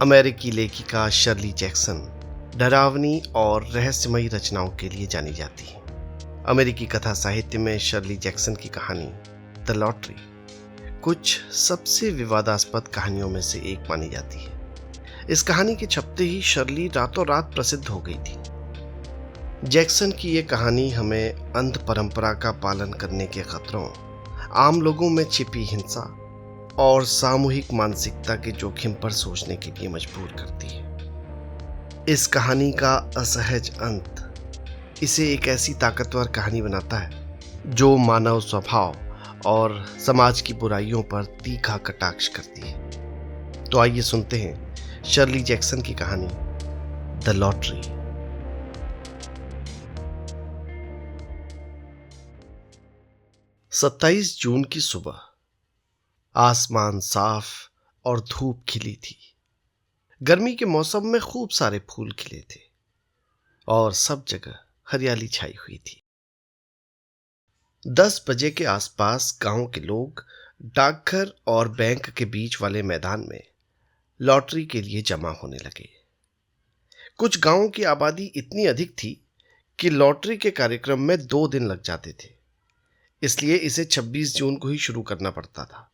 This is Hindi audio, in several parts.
अमेरिकी लेखिका शर्ली जैक्सन डरावनी और रहस्यमयी रचनाओं के लिए जानी जाती है। अमेरिकी कथा साहित्य में शर्ली जैक्सन की कहानी द लॉटरी कुछ सबसे विवादास्पद कहानियों में से एक मानी जाती है। इस कहानी के छपते ही शर्ली रातों रात प्रसिद्ध हो गई थी। जैक्सन की ये कहानी हमें अंध परंपरा का पालन करने के खतरों, आम लोगों में छिपी हिंसा और सामूहिक मानसिकता के जोखिम पर सोचने के लिए मजबूर करती है। इस कहानी का असहज अंत इसे एक ऐसी ताकतवर कहानी बनाता है जो मानव स्वभाव और समाज की बुराइयों पर तीखा कटाक्ष करती है। तो आइए सुनते हैं शर्ली जैक्सन की कहानी द लॉटरी। 27 जून की सुबह आसमान साफ और धूप खिली थी। गर्मी के मौसम में खूब सारे फूल खिले थे और सब जगह हरियाली छाई हुई थी। 10 बजे के आसपास गांव के लोग डाकघर और बैंक के बीच वाले मैदान में लॉटरी के लिए जमा होने लगे। कुछ गांवों की आबादी इतनी अधिक थी कि लॉटरी के कार्यक्रम में 2 दिन लग जाते थे, इसलिए इसे 26 जून को ही शुरू करना पड़ता था।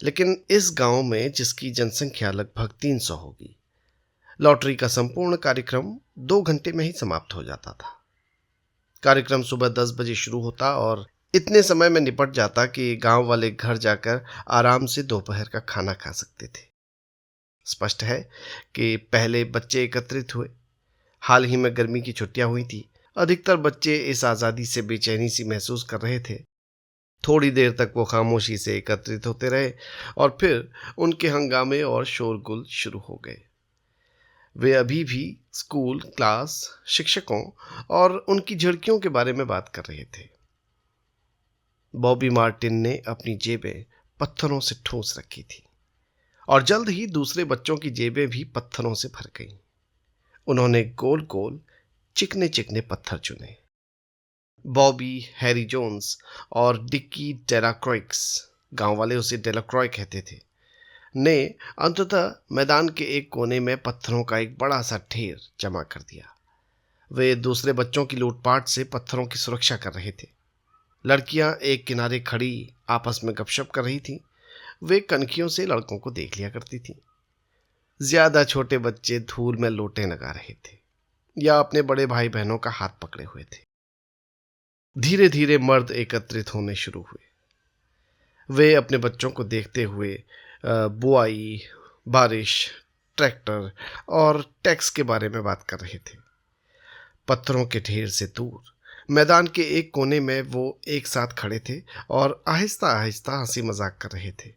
लेकिन इस गांव में, जिसकी जनसंख्या लगभग 300 होगी, लॉटरी का संपूर्ण कार्यक्रम 2 घंटे में ही समाप्त हो जाता था। कार्यक्रम सुबह 10 बजे शुरू होता और इतने समय में निपट जाता कि गांव वाले घर जाकर आराम से दोपहर का खाना खा सकते थे। स्पष्ट है कि पहले बच्चे एकत्रित हुए। हाल ही में गर्मी की छुट्टियां हुई थी। अधिकतर बच्चे इस आज़ादी से बेचैनी सी महसूस कर रहे थे। थोड़ी देर तक वो खामोशी से एकत्रित होते रहे और फिर उनके हंगामे और शोरगुल शुरू हो गए। वे अभी भी स्कूल, क्लास, शिक्षकों और उनकी झिड़कियों के बारे में बात कर रहे थे। बॉबी मार्टिन ने अपनी जेबें पत्थरों से ठूंस रखी थी और जल्द ही दूसरे बच्चों की जेबें भी पत्थरों से भर गईं। उन्होंने गोल गोल चिकने चिकने पत्थर चुने। बॉबी, हैरी जोन्स और डिक्की डेलाक्रॉइक्स, गांव वाले उसे डेलाक्रॉय कहते थे, ने अंततः मैदान के एक कोने में पत्थरों का एक बड़ा सा ढेर जमा कर दिया। वे दूसरे बच्चों की लूटपाट से पत्थरों की सुरक्षा कर रहे थे। लड़कियां एक किनारे खड़ी आपस में गपशप कर रही थीं। वे कनखियों से लड़कों को देख लिया करती थीं। ज्यादा छोटे बच्चे धूल में लोटे लगा रहे थे या अपने बड़े भाई बहनों का हाथ पकड़े हुए थे। धीरे धीरे मर्द एकत्रित होने शुरू हुए। वे अपने बच्चों को देखते हुए बुआई, बारिश, ट्रैक्टर और टैक्स के बारे में बात कर रहे थे। पत्थरों के ढेर से दूर मैदान के एक कोने में वो एक साथ खड़े थे और आहिस्ता आहिस्ता हंसी मजाक कर रहे थे।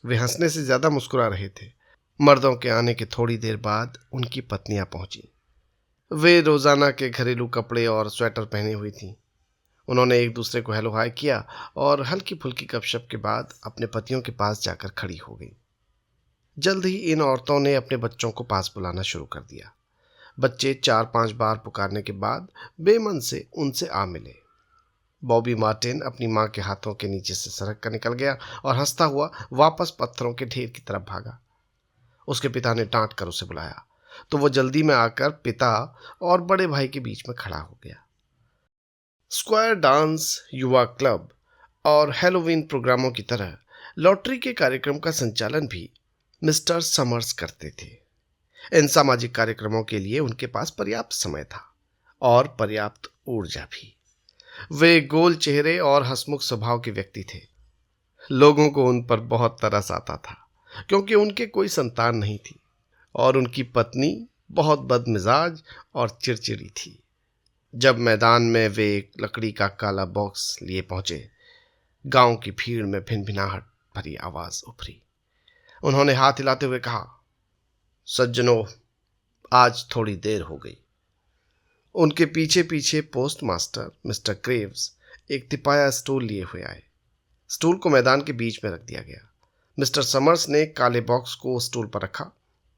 वे हंसने से ज्यादा मुस्कुरा रहे थे। मर्दों के आने के थोड़ी देर बाद उनकी पत्नियां पहुंची। वे रोजाना के घरेलू कपड़े और स्वेटर पहनी हुई थीं। उन्होंने एक दूसरे को हेलो हाय किया और हल्की फुल्की गपशप के बाद अपने पतियों के पास जाकर खड़ी हो गई। जल्द ही इन औरतों ने अपने बच्चों को पास बुलाना शुरू कर दिया। बच्चे 4-5 बार पुकारने के बाद बेमन से उनसे आ मिले। बॉबी मार्टिन अपनी मां के हाथों के नीचे से सरक कर निकल गया और हंसता हुआ वापस पत्थरों के ढेर की तरफ भागा। उसके पिता ने डांट कर उसे बुलाया तो वो जल्दी में आकर पिता और बड़े भाई के बीच में खड़ा हो गया। स्क्वायर डांस, युवा क्लब और हैलोवीन प्रोग्रामों की तरह लॉटरी के कार्यक्रम का संचालन भी मिस्टर समर्स करते थे। इन सामाजिक कार्यक्रमों के लिए उनके पास पर्याप्त समय था और पर्याप्त ऊर्जा भी। वे गोल चेहरे और हंसमुख स्वभाव के व्यक्ति थे। लोगों को उन पर बहुत तरस आता था क्योंकि उनके कोई संतान नहीं थी और उनकी पत्नी बहुत बदमिजाज और चिड़चिड़ी थी। जब मैदान में वे एक लकड़ी का काला बॉक्स लिए पहुंचे, गांव की भीड़ में भिनभिनाहट भरी आवाज उभरी। उन्होंने हाथ हिलाते हुए कहा, सज्जनों, आज थोड़ी देर हो गई। उनके पीछे पीछे पोस्टमास्टर मिस्टर ग्रेव्स एक तिपाया स्टूल लिए हुए आए। स्टूल को मैदान के बीच में रख दिया गया। मिस्टर समर्स ने काले बॉक्स को स्टूल पर रखा।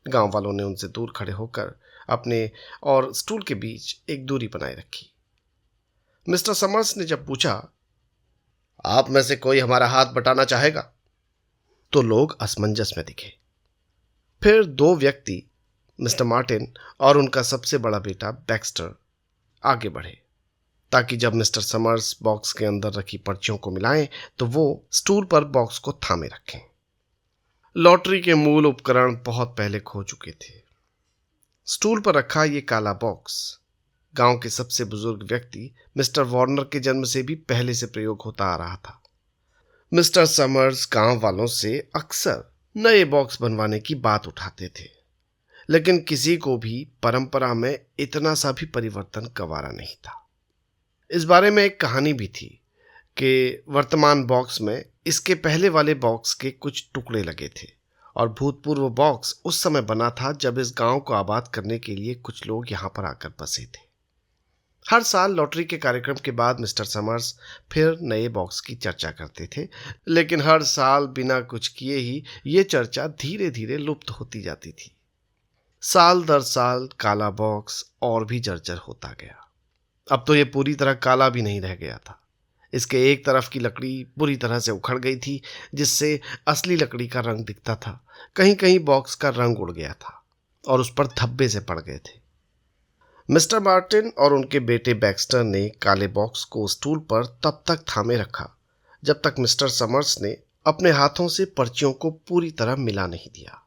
गांव वालों ने उनसे दूर खड़े होकर अपने और स्टूल के बीच एक दूरी बनाए रखी। मिस्टर समर्स ने जब पूछा, आप में से कोई हमारा हाथ बटाना चाहेगा, तो लोग असमंजस में दिखे। फिर दो व्यक्ति, मिस्टर मार्टिन और उनका सबसे बड़ा बेटा बैक्स्टर, आगे बढ़े ताकि जब मिस्टर समर्स बॉक्स के अंदर रखी पर्चियों को मिलाएं तो वो स्टूल पर बॉक्स को थामे रखें। लॉटरी के मूल उपकरण बहुत पहले खो चुके थे। स्टूल पर रखा ये काला बॉक्स गांव के सबसे बुजुर्ग व्यक्ति मिस्टर वार्नर के जन्म से भी पहले से प्रयोग होता आ रहा था। मिस्टर समर्स गांव वालों से अक्सर नए बॉक्स बनवाने की बात उठाते थे, लेकिन किसी को भी परंपरा में इतना सा भी परिवर्तन गवारा नहीं था। इस बारे में एक कहानी भी थी कि वर्तमान बॉक्स में इसके पहले वाले बॉक्स के कुछ टुकड़े लगे थे और भूतपूर्व बॉक्स उस समय बना था जब इस गांव को आबाद करने के लिए कुछ लोग यहां पर आकर बसे थे। हर साल लॉटरी के कार्यक्रम के बाद मिस्टर समर्स फिर नए बॉक्स की चर्चा करते थे, लेकिन हर साल बिना कुछ किए ही ये चर्चा धीरे धीरे लुप्त होती जाती थी। साल दर साल काला बॉक्स और भी जर्जर होता गया। अब तो ये पूरी तरह काला भी नहीं रह गया था। इसके एक तरफ की लकड़ी बुरी तरह से उखड़ गई थी, जिससे असली लकड़ी का रंग दिखता था। कहीं कहीं बॉक्स का रंग उड़ गया था और उस पर धब्बे से पड़ गए थे। मिस्टर मार्टिन और उनके बेटे बैक्स्टर ने काले बॉक्स को स्टूल पर तब तक थामे रखा जब तक मिस्टर समर्स ने अपने हाथों से पर्चियों को पूरी तरह मिला नहीं दिया।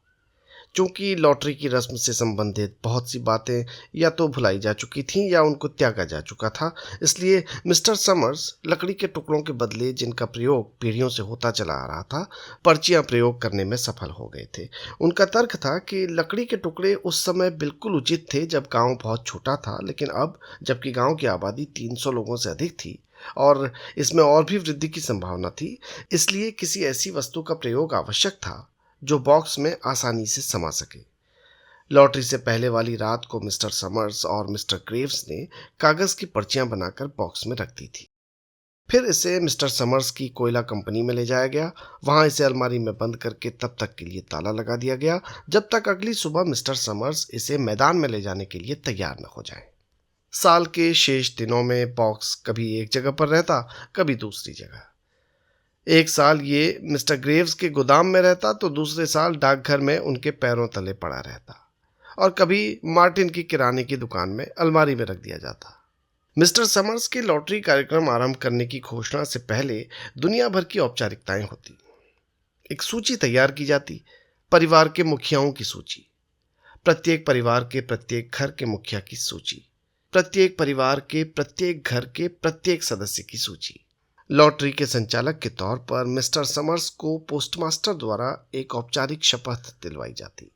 क्योंकि लॉटरी की रस्म से संबंधित बहुत सी बातें या तो भुलाई जा चुकी थीं या उनको त्यागा जा चुका था, इसलिए मिस्टर समर्स लकड़ी के टुकड़ों के बदले जिनका प्रयोग पीढ़ियों से होता चला आ रहा था, पर्चियां प्रयोग करने में सफल हो गए थे। उनका तर्क था कि लकड़ी के टुकड़े उस समय बिल्कुल उचित थे जब गांव बहुत छोटा था, लेकिन अब जबकि गांव की आबादी 300 लोगों से अधिक थी और इसमें और भी वृद्धि की संभावना थी, इसलिए किसी ऐसी वस्तु का प्रयोग आवश्यक था जो बॉक्स में आसानी से समा सके। लॉटरी से पहले वाली रात को मिस्टर समर्स और मिस्टर ग्रेव्स ने कागज की पर्चियां बनाकर बॉक्स में रख दी थी। फिर इसे मिस्टर समर्स की कोयला कंपनी में ले जाया गया। वहां इसे अलमारी में बंद करके तब तक के लिए ताला लगा दिया गया जब तक अगली सुबह मिस्टर समर्स इसे मैदान में ले जाने के लिए तैयार न हो जाए। साल के शेष दिनों में बॉक्स कभी एक जगह पर रहता, कभी दूसरी जगह। एक साल ये मिस्टर ग्रेव्स के गोदाम में रहता तो दूसरे साल डाकघर में उनके पैरों तले पड़ा रहता और कभी मार्टिन की किराने की दुकान में अलमारी में रख दिया जाता। मिस्टर समर्स के लॉटरी कार्यक्रम आरंभ करने की घोषणा से पहले दुनिया भर की औपचारिकताएं होती। एक सूची तैयार की जाती, परिवार के मुखियाओं की सूची, प्रत्येक परिवार के प्रत्येक घर के मुखिया की सूची, प्रत्येक परिवार के प्रत्येक घर के प्रत्येक सदस्य की सूची। लॉटरी के संचालक के तौर पर मिस्टर समर्स को पोस्टमास्टर द्वारा एक औपचारिक शपथ दिलवाई जाती।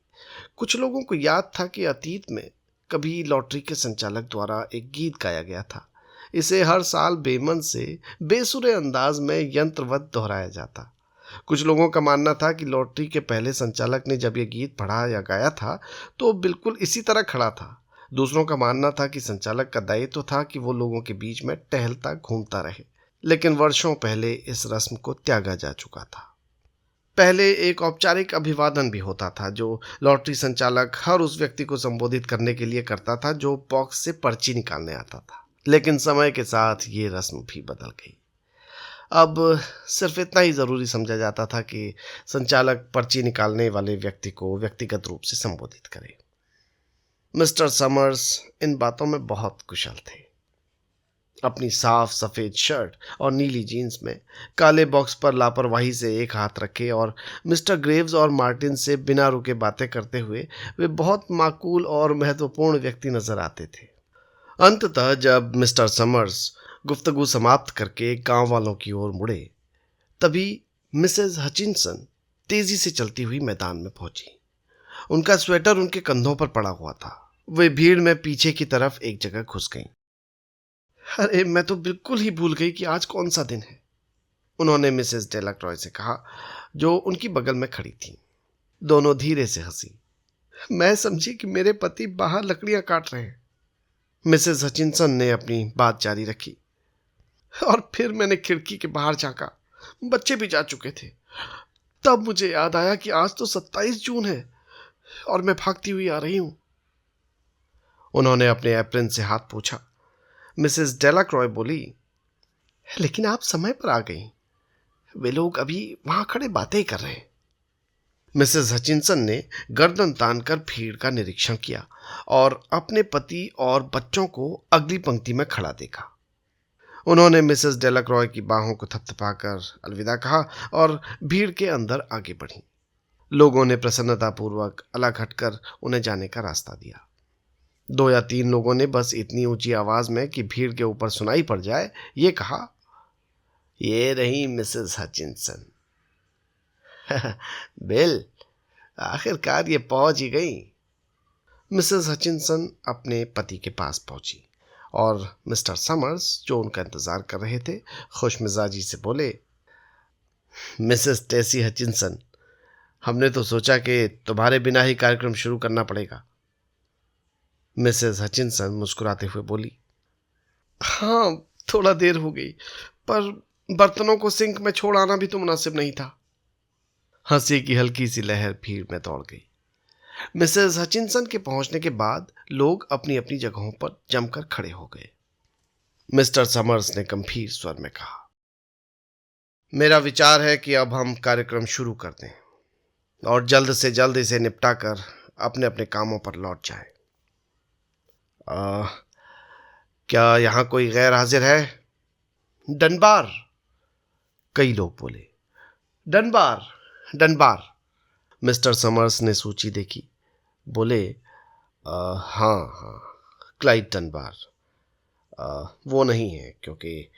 कुछ लोगों को याद था कि अतीत में कभी लॉटरी के संचालक द्वारा एक गीत गाया गया था। इसे हर साल बेमन से बेसुरे अंदाज में यंत्रवत दोहराया जाता। कुछ लोगों का मानना था कि लॉटरी के पहले संचालक ने जब यह गीत पढ़ा या गाया था तो बिल्कुल इसी तरह खड़ा था। दूसरों का मानना था कि संचालक का दायित्व था कि वो लोगों के बीच में टहलता घूमता रहे, लेकिन वर्षों पहले इस रस्म को त्यागा जा चुका था। पहले एक औपचारिक अभिवादन भी होता था जो लॉटरी संचालक हर उस व्यक्ति को संबोधित करने के लिए करता था जो बॉक्स से पर्ची निकालने आता था, लेकिन समय के साथ ये रस्म भी बदल गई। अब सिर्फ इतना ही जरूरी समझा जाता था कि संचालक पर्ची निकालने वाले व्यक्ति को व्यक्तिगत रूप से संबोधित करे। मिस्टर समर्स इन बातों में बहुत कुशल थे। अपनी साफ सफेद शर्ट और नीली जीन्स में काले बॉक्स पर लापरवाही से एक हाथ रखे और मिस्टर ग्रेव्स और मार्टिन से बिना रुके बातें करते हुए वे बहुत माकूल और महत्वपूर्ण व्यक्ति नजर आते थे। अंततः जब मिस्टर समर्स गुफ्तगू समाप्त करके गांव वालों की ओर मुड़े, तभी मिसेस हचिनसन तेजी से चलती हुई मैदान में पहुंची। उनका स्वेटर उनके कंधों पर पड़ा हुआ था। वे भीड़ में पीछे की तरफ एक जगह घुस गईं। अरे, मैं तो बिल्कुल ही भूल गई कि आज कौन सा दिन है, उन्होंने मिसेस डेलाक्रॉय से कहा, जो उनकी बगल में खड़ी थी। दोनों धीरे से हंसी। मैं समझी कि मेरे पति बाहर लकड़ियां काट रहे हैं, मिसेस हचिनसन ने अपनी बात जारी रखी। और फिर मैंने खिड़की के बाहर झांका, बच्चे भी जा चुके थे। तब मुझे याद आया कि आज तो 27 जून है और मैं भागती हुई आ रही हूं। उन्होंने अपने एप्रन से हाथ पोंछा। मिसेस डेलाक्रॉय बोली, लेकिन आप समय पर आ गई। वे लोग अभी वहां खड़े बातें कर रहे हैं। मिसेस हचिंसन ने गर्दन तानकर भीड़ का निरीक्षण किया और अपने पति और बच्चों को अगली पंक्ति में खड़ा देखा। उन्होंने मिसेस डेलाक्रॉय की बाहों को थपथपाकर अलविदा कहा और भीड़ के अंदर आगे बढ़ी। लोगों ने प्रसन्नतापूर्वक अलग हटकर उन्हें जाने का रास्ता दिया। 2 या 3 लोगों ने बस इतनी ऊंची आवाज में कि भीड़ के ऊपर सुनाई पड़ जाए ये कहा, ये रही मिसेस हचिंसन। बिल, आखिरकार ये पहुंच ही गई। मिसेस हचिंसन अपने पति के पास पहुंची और मिस्टर समर्स, जो उनका इंतजार कर रहे थे, खुशमिजाजी से बोले, मिसेस टेसी हचिंसन, हमने तो सोचा कि तुम्हारे बिना ही कार्यक्रम शुरू करना पड़ेगा। मिसेस हचिंसन मुस्कुराते हुए बोली, हाँ, थोड़ा देर हो गई, पर बर्तनों को सिंक में छोड़ आना भी तो मुनासिब नहीं था। हंसी की हल्की सी लहर भीड़ में दौड़ गई। मिसेस हचिंसन के पहुंचने के बाद लोग अपनी अपनी जगहों पर जमकर खड़े हो गए। मिस्टर समर्स ने गंभीर स्वर में कहा, मेरा विचार है कि अब हम कार्यक्रम शुरू कर दें और जल्द से जल्द इसे निपटाकर अपने अपने कामों पर लौट जाएं। क्या यहां कोई गैर हाजिर है? डनबार, कई लोग बोले। डनबार, डनबार। मिस्टर समर्स ने सूची देखी, बोले, हाँ हाँ, क्लाइड डनबार। वो नहीं है क्योंकि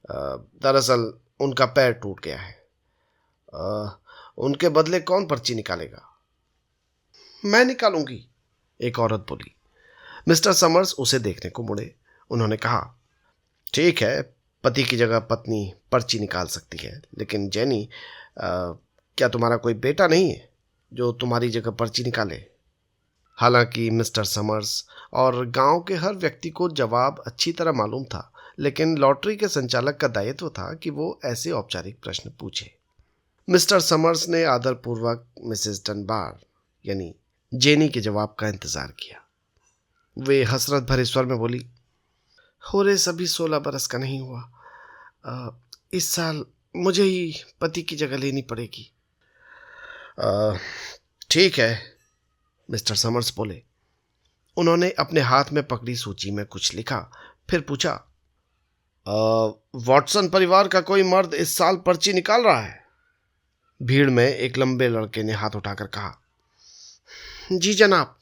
दरअसल उनका पैर टूट गया है। उनके बदले कौन पर्ची निकालेगा? मैं निकालूंगी, एक औरत बोली। मिस्टर समर्स उसे देखने को मुड़े। उन्होंने कहा, ठीक है, पति की जगह पत्नी पर्ची निकाल सकती है, लेकिन जेनी, क्या तुम्हारा कोई बेटा नहीं है जो तुम्हारी जगह पर्ची निकाले? हालांकि मिस्टर समर्स और गांव के हर व्यक्ति को जवाब अच्छी तरह मालूम था, लेकिन लॉटरी के संचालक का दायित्व था कि वो ऐसे औपचारिक प्रश्न पूछे। मिस्टर समर्स ने आदरपूर्वक मिसेस डनबार यानी जेनी के जवाब का इंतजार किया। वे हसरत भरे स्वर में बोली, होरे सभी 16 बरस का नहीं हुआ। इस साल मुझे ही पति की जगह लेनी पड़ेगी। ठीक है, मिस्टर समर्स बोले। उन्होंने अपने हाथ में पकड़ी सूची में कुछ लिखा, फिर पूछा, वॉटसन परिवार का कोई मर्द इस साल पर्ची निकाल रहा है? भीड़ में एक लंबे लड़के ने हाथ उठाकर कहा, जी जनाब,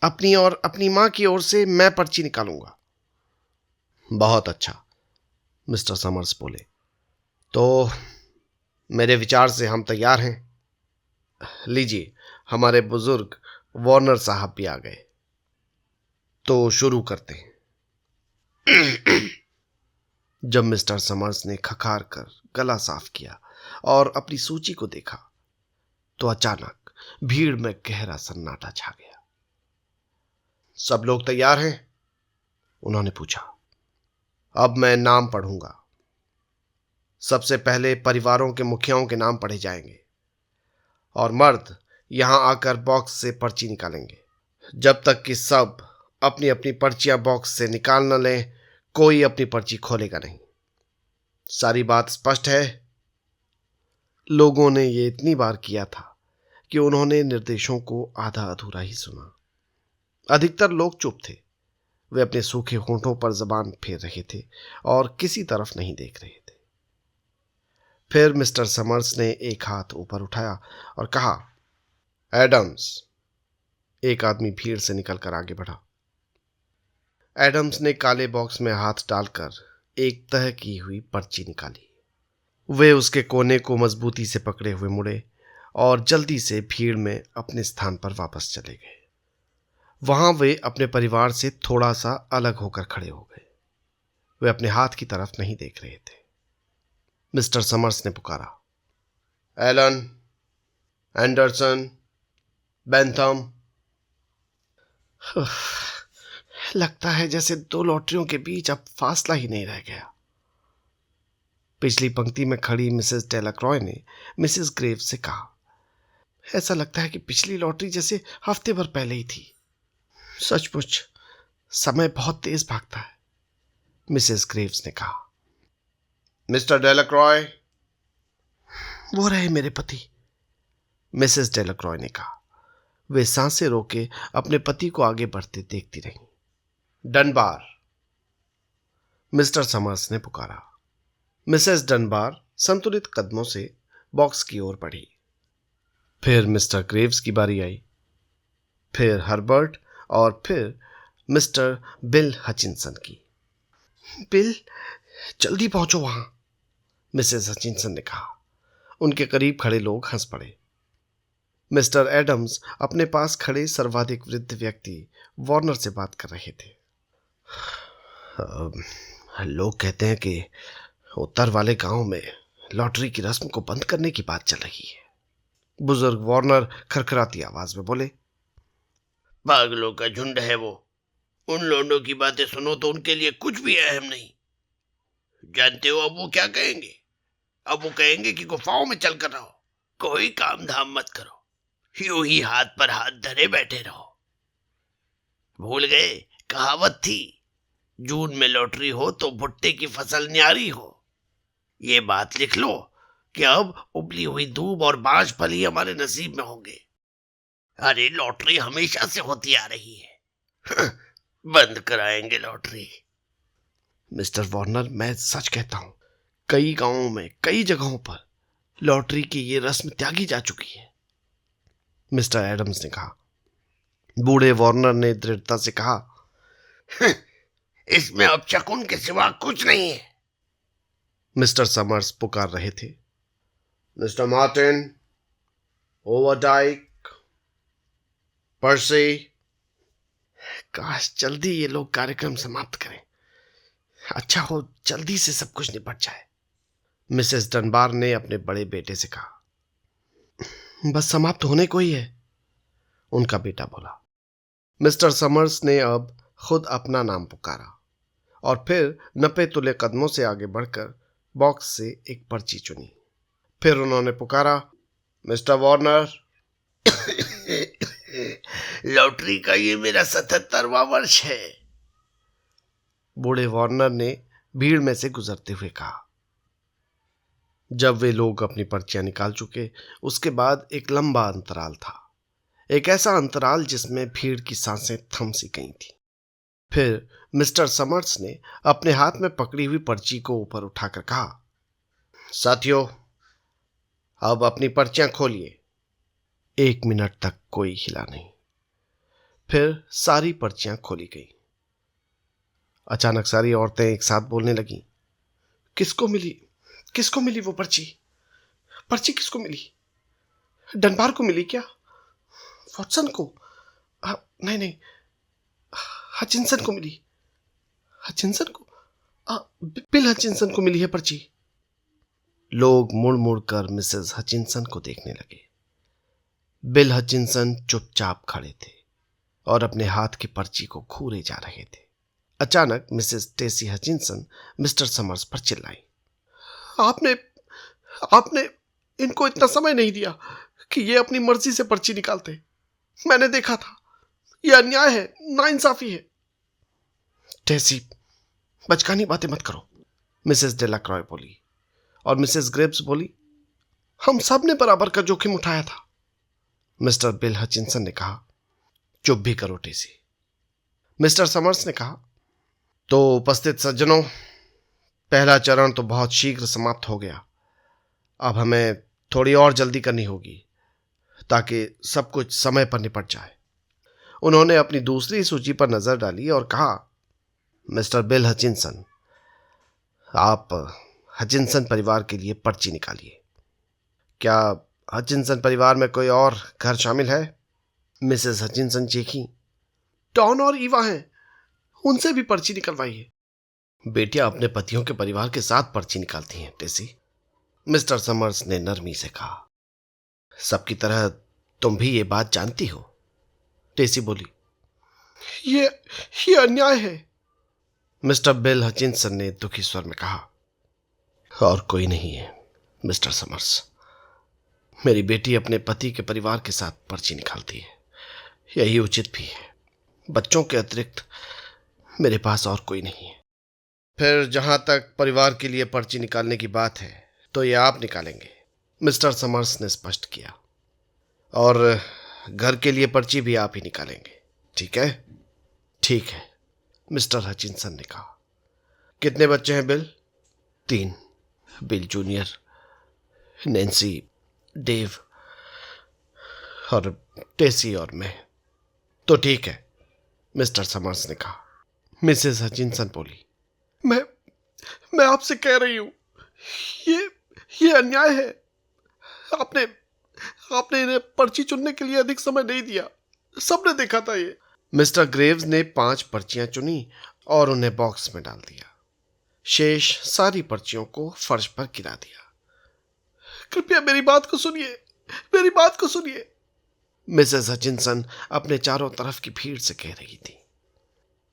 अपनी और अपनी मां की ओर से मैं पर्ची निकालूंगा। बहुत अच्छा, मिस्टर समर्स बोले। तो मेरे विचार से हम तैयार हैं। लीजिए, हमारे बुजुर्ग वार्नर साहब भी आ गए, तो शुरू करते हैं। जब मिस्टर समर्स ने खखार कर गला साफ किया और अपनी सूची को देखा, तो अचानक भीड़ में गहरा सन्नाटा छा गया। सब लोग तैयार हैं? उन्होंने पूछा। अब मैं नाम पढ़ूंगा। सबसे पहले परिवारों के मुखियाओं के नाम पढ़े जाएंगे और मर्द यहां आकर बॉक्स से पर्ची निकालेंगे। जब तक कि सब अपनी अपनी पर्चियां बॉक्स से निकाल न लें, कोई अपनी पर्ची खोलेगा नहीं। सारी बात स्पष्ट है? लोगों ने ये इतनी बार किया था कि उन्होंने निर्देशों को आधा अधूरा ही सुना। अधिकतर लोग चुप थे। वे अपने सूखे होंठों पर जबान फेर रहे थे और किसी तरफ नहीं देख रहे थे। फिर मिस्टर समर्स ने एक हाथ ऊपर उठाया और कहा, एडम्स। एक आदमी भीड़ से निकलकर आगे बढ़ा। एडम्स ने काले बॉक्स में हाथ डालकर एक तह की हुई पर्ची निकाली। वे उसके कोने को मजबूती से पकड़े हुए मुड़े और जल्दी से भीड़ में अपने स्थान पर वापस चले गए। वहां वे अपने परिवार से थोड़ा सा अलग होकर खड़े हो गए। वे अपने हाथ की तरफ नहीं देख रहे थे। मिस्टर समर्स ने पुकारा, एलन, एंडरसन, बेंथम। लगता है जैसे 2 लॉटरियों के बीच अब फासला ही नहीं रह गया। पिछली पंक्ति में खड़ी मिसेस डेलाक्रॉय ने मिसेस ग्रेव से कहा, ऐसा लगता है कि पिछली लॉटरी जैसे हफ्ते भर पहले ही थी। सचमुच समय बहुत तेज भागता है, मिसेस ग्रेव्स ने कहा। मिस्टर डेलाक्रॉय। वो रहे मेरे पति। मिसेस डेलाक्रॉय ने कहा। वे सांसें रोके अपने पति को आगे बढ़ते देखती रहीं। डनबार, मिस्टर समर्स ने पुकारा। मिसेस डनबार संतुलित कदमों से बॉक्स की ओर बढ़ी। फिर मिस्टर ग्रेव्स की बारी आई, फिर हर्बर्ट और फिर मिस्टर बिल हचिंसन की। बिल, जल्दी पहुंचो वहां, मिसेस हचिंसन ने कहा। उनके करीब खड़े लोग हंस पड़े। मिस्टर एडम्स अपने पास खड़े सर्वाधिक वृद्ध व्यक्ति वार्नर से बात कर रहे थे। लोग कहते हैं कि उत्तर वाले गांव में लॉटरी की रस्म को बंद करने की बात चल रही है, बुजुर्ग वार्नर खरखराती आवाज में बोले। पागलों का झुंड है वो। उन लोगों की बातें सुनो तो उनके लिए कुछ भी अहम नहीं। जानते हो अब वो क्या कहेंगे? अब वो कहेंगे कि गुफाओं में चलकर रहो, कोई काम धाम मत करो, यूं ही हाथ पर हाथ धरे बैठे रहो। भूल गए, कहावत थी, जून में लॉटरी हो तो भुट्टे की फसल न्यारी हो। ये बात लिख लो कि अब उबली हुई दूब और बांझ फल ही हमारे नसीब में होंगे। अरे लॉटरी हमेशा से होती आ रही है। बंद कराएंगे लॉटरी। मिस्टर वार्नर, मैं सच कहता हूं, कई गांवों में कई जगहों पर लॉटरी की ये रस्म त्यागी जा चुकी है, मिस्टर एडम्स ने कहा। बूढ़े वार्नर ने दृढ़ता से कहा। इसमें अपशकुन के सिवा कुछ नहीं है। मिस्टर समर्स पुकार रहे थे। मिस्टर मार्टिन, ओवरडाइक, पर्सी। काश जल्दी ये लोग कार्यक्रम समाप्त करें। अच्छा हो जल्दी से सब कुछ निपट जाए, मिसेस डनबार ने अपने बड़े बेटे से कहा। बस समाप्त होने को ही है, उनका बेटा बोला। मिस्टर समर्स ने अब खुद अपना नाम पुकारा और फिर नपे तुले कदमों से आगे बढ़कर बॉक्स से एक पर्ची चुनी। फिर उन्होंने पुकारा, मिस्टर वार्नर। लॉटरी का ये मेरा 77वां वर्ष है, बूढ़े वार्नर ने भीड़ में से गुजरते हुए कहा। जब वे लोग अपनी पर्चियां निकाल चुके, उसके बाद एक लंबा अंतराल था, एक ऐसा अंतराल जिसमें भीड़ की सांसें थम सी गई थी। फिर मिस्टर समर्स ने अपने हाथ में पकड़ी हुई पर्ची को ऊपर उठाकर कहा, साथियों, अब अपनी पर्चियां खोलिए। 1 मिनट तक कोई हिला नहीं। फिर सारी पर्चियां खोली गई। अचानक सारी औरतें एक साथ बोलने लगीं, किसको मिली, किसको मिली वो पर्ची? पर्ची किसको मिली? डनबार को मिली क्या? वॉटसन को? नहीं नहीं, हचिंसन को मिली। हचिंसन को? बिल हचिंसन को मिली है पर्ची। लोग मुड़ मुड़ कर मिसेस हचिंसन को देखने लगे। बिल हचिंसन चुपचाप खड़े थे और अपने हाथ की पर्ची को घूरे जा रहे थे। अचानक Mrs Tessy Hutchinson mister summers पर चिल्लाई, आपने आपने इनको इतना समय नहीं दिया कि ये अपनी मर्जी से पर्ची निकालते। मैंने देखा था, यह अन्याय है, नाइंसाफी है। टेसी, बचकानी बातें मत करो, मिसेस डेलाक्रॉय बोली। और मिसेस ग्रेव्स बोली, हम सब ने बराबर का जोखिम उठाया था। मिस्टर बिल हचिंसन ने कहा, चुप भी करो टेसी। मिस्टर समर्स ने कहा, तो उपस्थित सज्जनों, पहला चरण तो बहुत शीघ्र समाप्त हो गया। अब हमें थोड़ी और जल्दी करनी होगी ताकि सब कुछ समय पर निपट जाए। उन्होंने अपनी दूसरी सूची पर नजर डाली और कहा, मिस्टर बिल हचिंसन, आप हचिंसन परिवार के लिए पर्ची निकालिए। क्या हचिंसन परिवार में कोई और घर शामिल है? मिसेस हचिंसन चीखी, टॉन और ईवा हैं, उनसे भी पर्ची निकलवाइए। बेटियां अपने पतियों के परिवार के साथ पर्ची निकालती हैं टेसी, मिस्टर समर्स ने नरमी से कहा। सबकी तरह तुम भी ये बात जानती हो, टेसी बोली। ये अन्याय है, मिस्टर बिल हचिंसन ने दुखी स्वर में कहा। और कोई नहीं है मिस्टर समर्स, मेरी बेटी अपने पति के परिवार के साथ पर्ची निकालती है, यही उचित भी है। बच्चों के अतिरिक्त मेरे पास और कोई नहीं है। फिर जहां तक परिवार के लिए पर्ची निकालने की बात है तो ये आप निकालेंगे, मिस्टर समर्स ने स्पष्ट किया। और घर के लिए पर्ची भी आप ही निकालेंगे, ठीक है? ठीक है, मिस्टर हचिंसन ने कहा। कितने बच्चे हैं Bill? 3। Bill junior, Nancy, Dave और टेसी और मैं। तो ठीक है, मिस्टर समर्स ने कहा। मिसेस हचिंसन बोली, मैं आपसे कह रही हूं, ये अन्याय है। आपने आपने इन्हें पर्ची चुनने के लिए अधिक समय नहीं दिया। सबने देखा था ये। मिस्टर ग्रेव्स ने 5 पर्चियां चुनी और उन्हें बॉक्स में डाल दिया। शेष सारी पर्चियों को फर्श पर गिरा दिया। कृपया मेरी बात को सुनिए, मिसेस हचिंसन अपने चारों तरफ की भीड़ से कह रही थी।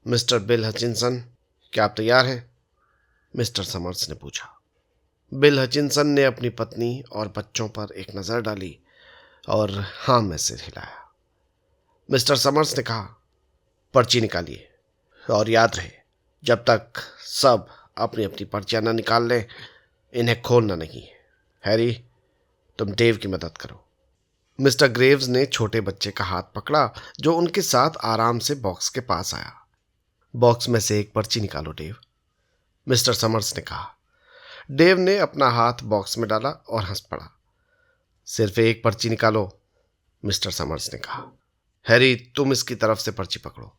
मिस्टर बिल हचिंसन, क्या आप तैयार हैं? मिस्टर समर्स ने पूछा। बिल हचिंसन ने अपनी पत्नी और बच्चों पर एक नजर डाली और हाँ में सिर हिलाया। मिस्टर समर्स ने कहा, पर्ची निकालिए और याद रहे, जब तक सब अपनी अपनी पर्चियां न निकाल लें, इन्हें खोलना नहीं है। हैरी, तुम डेव की मदद करो। मिस्टर ग्रेव्स ने छोटे बच्चे का हाथ पकड़ा जो उनके साथ आराम से बॉक्स के पास आया। बॉक्स में से एक पर्ची निकालो डेव, मिस्टर समर्स ने कहा। डेव ने अपना हाथ बॉक्स में डाला और हंस पड़ा। सिर्फ एक पर्ची निकालो, मिस्टर समर्स ने कहा। हैरी, तुम इसकी तरफ से पर्ची पकड़ो।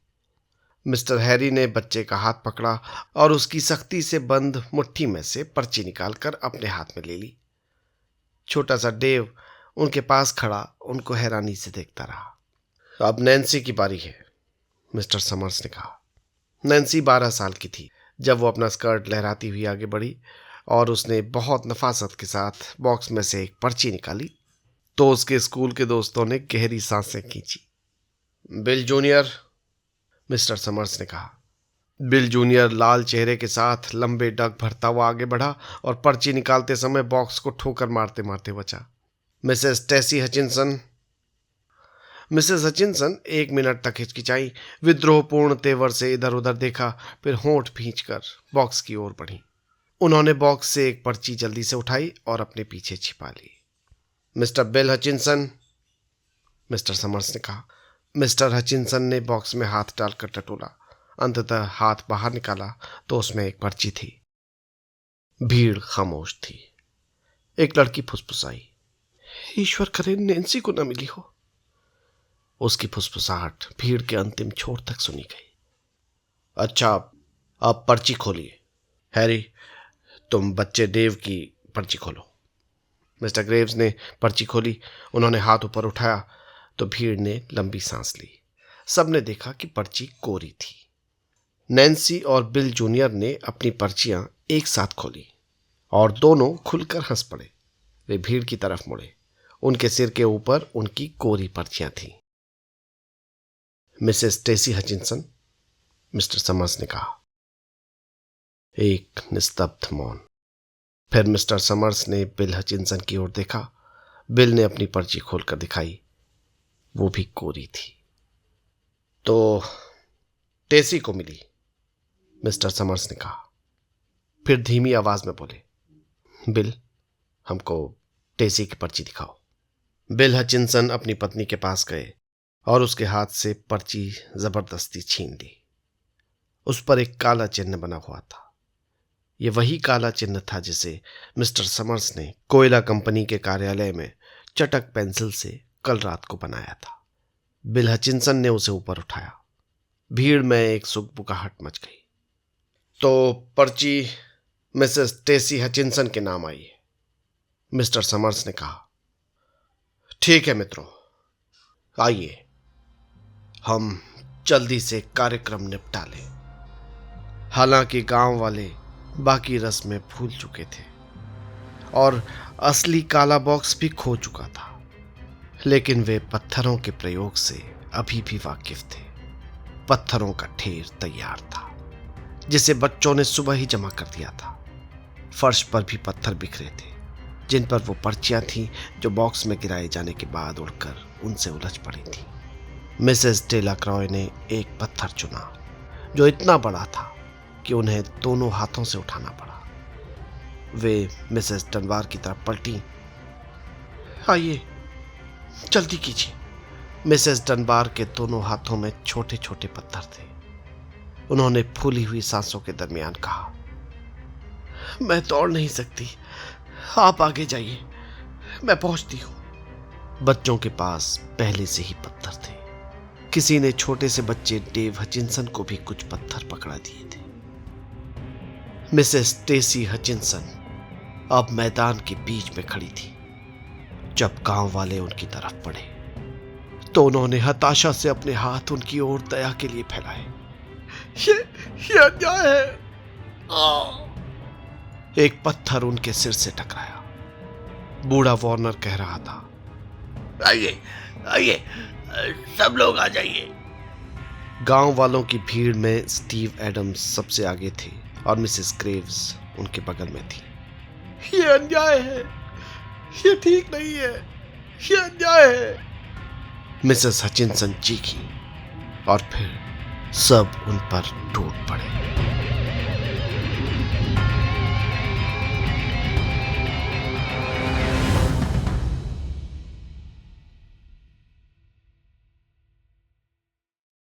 मिस्टर हैरी ने बच्चे का हाथ पकड़ा और उसकी सख्ती से बंद मुट्ठी में से पर्ची निकालकर अपने हाथ में ले ली। छोटा सा डेव उनके पास खड़ा उनको हैरानी से देखता रहा। अब नैन्सी की बारी है, मिस्टर समर्स ने कहा। नैन्सी 12 साल की थी जब वो अपना स्कर्ट लहराती हुई आगे बढ़ी और उसने बहुत नफासत के साथ बॉक्स में से एक पर्ची निकाली तो उसके स्कूल के दोस्तों ने गहरी सांसें खींची। बिल जूनियर, मिस्टर समर्स ने कहा। बिल जूनियर लाल चेहरे के साथ लंबे डग भरता हुआ आगे बढ़ा और पर्ची निकालते समय बॉक्स को ठोकर मारते मारते बचा। Mrs Tessy Hutchinson. Mrs Hutchinson 1 minute तक हिचकिचाई, विद्रोहपूर्ण तेवर से इधर उधर देखा, फिर होंठ भींचकर बॉक्स की ओर बढ़ी। उन्होंने बॉक्स से एक पर्ची जल्दी से उठाई और अपने पीछे छिपा ली। Mister Bill Hutchinson, mister Summers ने कहा। मिस्टर हचिंसन ने बॉक्स में हाथ डालकर टटोला। अंततः हाथ बाहर निकाला तो उसमें एक पर्ची थी। भीड़ खामोश थी। एक लड़की फुसफुसाई, ईश्वर करे नैन्सी को न मिली हो। उसकी फुसफुसाहट भीड़ के अंतिम छोर तक सुनी गई। अच्छा, अब पर्ची खोलिए। हैरी, तुम बच्चे डेव की पर्ची खोलो। मिस्टर ग्रेव्स ने पर्ची खोली। उन्होंने हाथ ऊपर उठाया तो भीड़ ने लंबी सांस ली। सबने देखा कि पर्ची कोरी थी। नैन्सी और बिल जूनियर ने अपनी पर्चियां एक साथ खोली और दोनों खुलकर हंस पड़े। वे भीड़ की तरफ मुड़े। उनके सिर के ऊपर उनकी कोरी पर्चियां थीं। Mrs Tessy Hutchinson, mister Summers ने कहा। एक निस्तब्ध मौन। फिर मिस्टर समर्स ने बिल हचिंसन की ओर देखा। बिल ने अपनी पर्ची खोलकर दिखाई, वो भी कोरी थी। तो टेसी को मिली, मिस्टर समर्स ने कहा। फिर धीमी आवाज में बोले, बिल, हमको टेसी की पर्ची दिखाओ। बिल हचिंसन अपनी पत्नी के पास गए और उसके हाथ से पर्ची जबरदस्ती छीन ली। उस पर एक काला चिन्ह बना हुआ था। यह वही काला चिन्ह था जिसे मिस्टर समर्स ने कोयला कंपनी के कार्यालय में चटक पेंसिल से कल रात को बनाया था। बिल हचिंसन ने उसे ऊपर उठाया। भीड़ में एक सुगबुगाहट मच गई। तो पर्ची मिसेस टेसी हचिंसन के नाम आई है, मिस्टर समर्स ने कहा। ठीक है मित्रों, आइए हम जल्दी से कार्यक्रम निपटा लें। हालांकि गांव वाले बाकी रस्में भूल चुके थे और असली काला बॉक्स भी खो चुका था, लेकिन वे पत्थरों के प्रयोग से अभी भी वाकिफ थे। पत्थरों का ढेर तैयार था जिसे बच्चों ने सुबह ही जमा कर दिया था। फर्श पर भी पत्थर बिखरे थे जिन पर वो पर्चियां थीं जो बॉक्स में गिराए जाने के बाद उड़कर उनसे उलझ पड़ी थी। मिसेस डेलाक्रॉय ने एक पत्थर चुना जो इतना बड़ा था कि उन्हें दोनों हाथों से उठाना पड़ा। वे मिसेस डनबार की तरफ पलटी। आइए जल्दी कीजिए। मिसेस डनबार के दोनों हाथों में छोटे छोटे पत्थर थे। उन्होंने फूली हुई सांसों के दरमियान कहा, मैं दौड़ नहीं सकती, आप आगे जाइए, मैं पहुंचती हूं। बच्चों के पास पहले से ही पत्थर थे। किसी ने छोटे से बच्चे डेव हचिंसन को भी कुछ पत्थर पकड़ा दिए थे। मिसेस टेसी हचिंसन अब मैदान के बीच में खड़ी थी। जब गांव वाले उनकी तरफ बढ़े तो उन्होंने हताशा से अपने हाथ उनकी ओर दया के लिए फैलाए। ये अन्याय है। एक पत्थर उनके सिर से टकराया। बूढ़ा वार्नर कह रहा था, आइए आइए, सब लोग आ जाइए। गांव वालों की भीड़ में स्टीव एडम्स सबसे आगे थे और मिसेस ग्रेव्स उनके बगल में थी। ये अन्याय है, ये ठीक नहीं है, ये अन्याय है, मिसेस हचिंसन चीखी और फिर सब उन पर टूट पड़े।